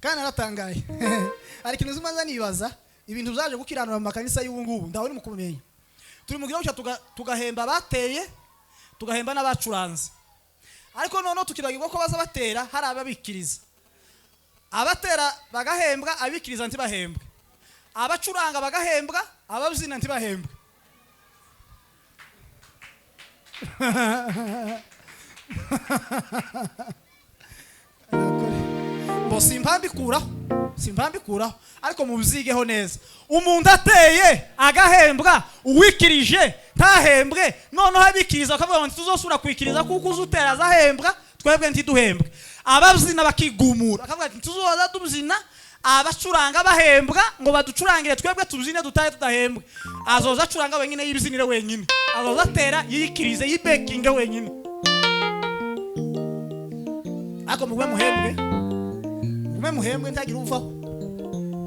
kandi naratangaye ari kintu zimaze nibaza ibintu byaje gukiranura mu makanisa y'ubu ngubu ndaho ni mukumenya turi mu gihugu tugahemba bateye tugahemba n'abacuranze ariko noneho tukibagirwa ko baza batera hari ababikiriza abatera bagahembwa abikiriza ntibahembwe abacuranga bagahembwa ababyina ntibahembwe simpambikuraho ariko mubizigeho neza umuntu ateye agahembwa uwikirije ntahembwe noneho abikiriza akavuga ngo tuzosura kwikiriza kuko uzutera azahembwa twebwe ntiduhembwe ababyina bakigumura akavuga ati tuzoza tubyina abacuranga bahembwa ngo baducurangire twebwe tubyine dutahe tudahembwe azoza acuranga wenyine yibizinire wenyine azoza atera yikirize yibekinge wenyine ako mugwe muhembwe ntagira uvaho